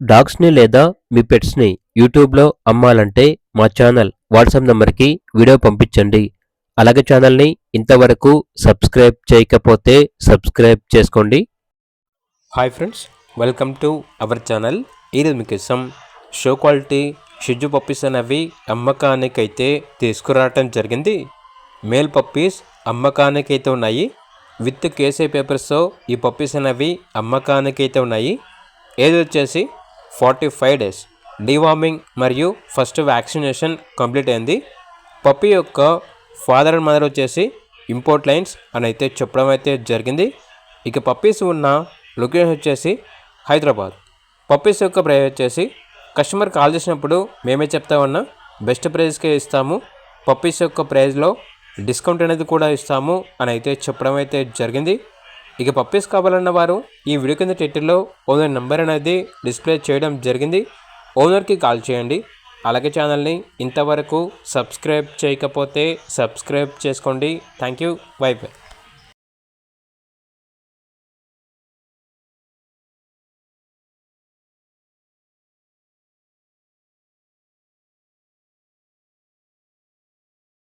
డాగ్స్‌ని లేదా మీ పెట్స్‌ని యూట్యూబ్‌లో అమ్మాలంటే మా ఛానల్ వాట్సాప్ నంబర్‌కి వీడియో పంపించండి. అలాగే ఛానల్‌ని ఇంతవరకు సబ్స్క్రైబ్ చేయకపోతే సబ్స్క్రైబ్ చేసుకోండి. Hi friends, welcome to our channel. ఈరోజు మీకోసం షో క్వాలిటీ షిజు పప్పీస్ అనేవి అమ్మకానికైతే తీసుకురావటం జరిగింది. మేల్ పప్పీస్ అమ్మకానికైతే ఉన్నాయి. విత్ కేసీ పేపర్స్తో ఈ పప్పీస్ అనేవి అమ్మకానికైతే ఉన్నాయి. ఏది వచ్చేసి 45 డేస్ డీవార్మింగ్ మరియు ఫస్ట్ వ్యాక్సినేషన్ కంప్లీట్ అయింది. పప్పీ యొక్క ఫాదర్ అండ్ మదర్ వచ్చేసి ఇంపోర్ట్ లైన్స్ అని అయితే చెప్పడం అయితే జరిగింది. ఇక పప్పీస్ ఉన్న లొకేషన్ వచ్చేసి హైదరాబాద్. పప్పీస్ యొక్క ప్రైస్ వచ్చేసి కస్టమర్ కాల్ చేసినప్పుడు మేమే చెప్తా ఉన్నా బెస్ట్ ప్రైస్కే ఇస్తాము, పప్పీస్ యొక్క ప్రైస్లో డిస్కౌంట్ అనేది కూడా ఇస్తాము అని అయితే చెప్పడం అయితే జరిగింది. ఇక పప్పీస్ కావాలన్న వారు ఈ వీడియో కింద టైటిల్లో ఓనర్ నెంబర్ అనేది డిస్ప్లే చేయడం జరిగింది. ఓనర్కి కాల్ చేయండి. అలాగే ఛానల్ని ఇంతవరకు సబ్స్క్రైబ్ చేయకపోతే సబ్స్క్రైబ్ చేసుకోండి. Thank you. By by.